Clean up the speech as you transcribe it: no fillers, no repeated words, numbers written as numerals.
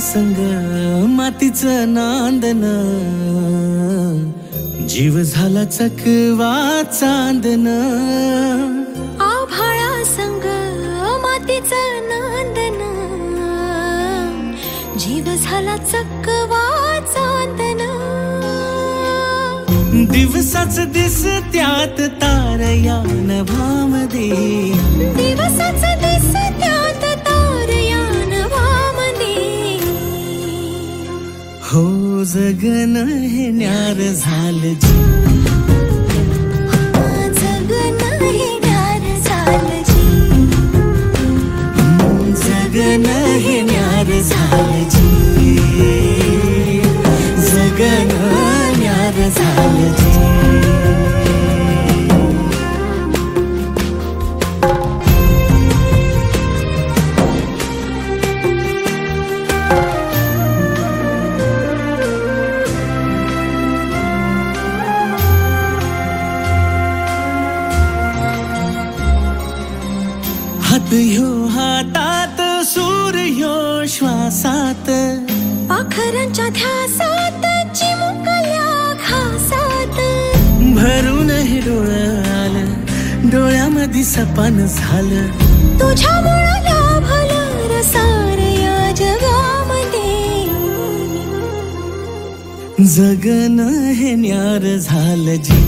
संग मातीचं नांदन, जीव झाला चकवा चांदन. आभाळा संग मातीचं नांदन, जीव झाला चकवा चांदन. दिवसाच दिसत्यात तारया नभामध्ये, दिवसाच दिसत्यात तारया नभामध्ये. हो जगन हे न्यार झालं जी, जगन हे न्यार झालं जी, जगन हे न्यार झालं जी, जगन न्यार झालं जी. हात ह्यो हातात, सूर ह्यो श्वासात, पाखरांच्या ध्यासात, चिमुकल्या घासात. भरून हे डोळं आलं, डोळ्यामध्ये सपान झालं. तुझ्यामुळं लाभलं रसार या जगामध्ये. जगन हे न्यार झालं जी,